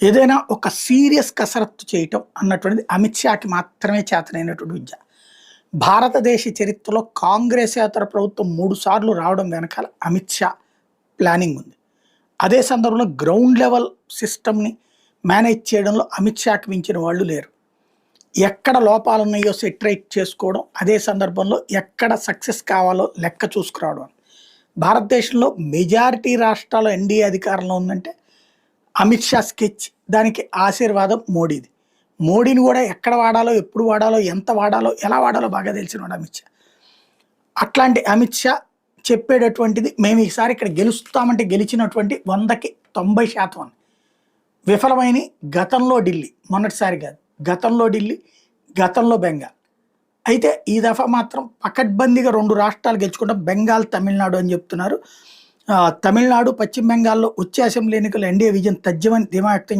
ఏదైనా ఒక సీరియస్ కసరత్తు చేయటం అన్నటువంటిది అమిత్ షాకి మాత్రమే చేతనైనటువంటి విద్య. భారతదేశ చరిత్రలో కాంగ్రెసేతర ప్రభుత్వం 3 సార్లు రావడం వెనకాల అమిత్ షా ప్లానింగ్ ఉంది. అదే సందర్భంలో గ్రౌండ్ లెవెల్ సిస్టమ్‌ని మేనేజ్ చేయడంలో అమిత్ షాకి మించిన వాళ్ళు లేరు. ఎక్కడ లోపాలున్నాయో సెట్ రైట్ చేసుకోవడం, అదే సందర్భంలో ఎక్కడ సక్సెస్ కావాలో లెక్క చూసుకురావడం. భారతదేశంలో మెజారిటీ రాష్ట్రాల్లో ఎన్‌డీఏ అధికారంలో ఉందంటే అమిత్ షా స్కెచ్, దానికి ఆశీర్వాదం మోడీది. మోడీని కూడా ఎక్కడ వాడాలో, ఎప్పుడు వాడాలో, ఎంత వాడాలో, ఎలా వాడాలో బాగా తెలిసినవాడు అమిత్ షా. అట్లాంటి అమిత్ షా చెప్పేటటువంటిది మేము ఈసారి ఇక్కడ గెలుస్తామంటే గెలిచినటువంటి 100కి 90% అని. విఫలమైన గతంలో ఢిల్లీ, మొన్నటిసారి కాదు, గతంలో ఢిల్లీ, గతంలో బెంగాల్. అయితే ఈ దఫా మాత్రం పకడ్బందీగా 2 రాష్ట్రాలు గెలుచుకుంటాం, బెంగాల్, తమిళనాడు అని చెప్తున్నారు. తమిళనాడు, పశ్చిమ బెంగాల్లో వచ్చే అసెంబ్లీ ఎన్నికల్లో ఎన్డీఏ విజయం తథ్యమని ధీమా వ్యక్తం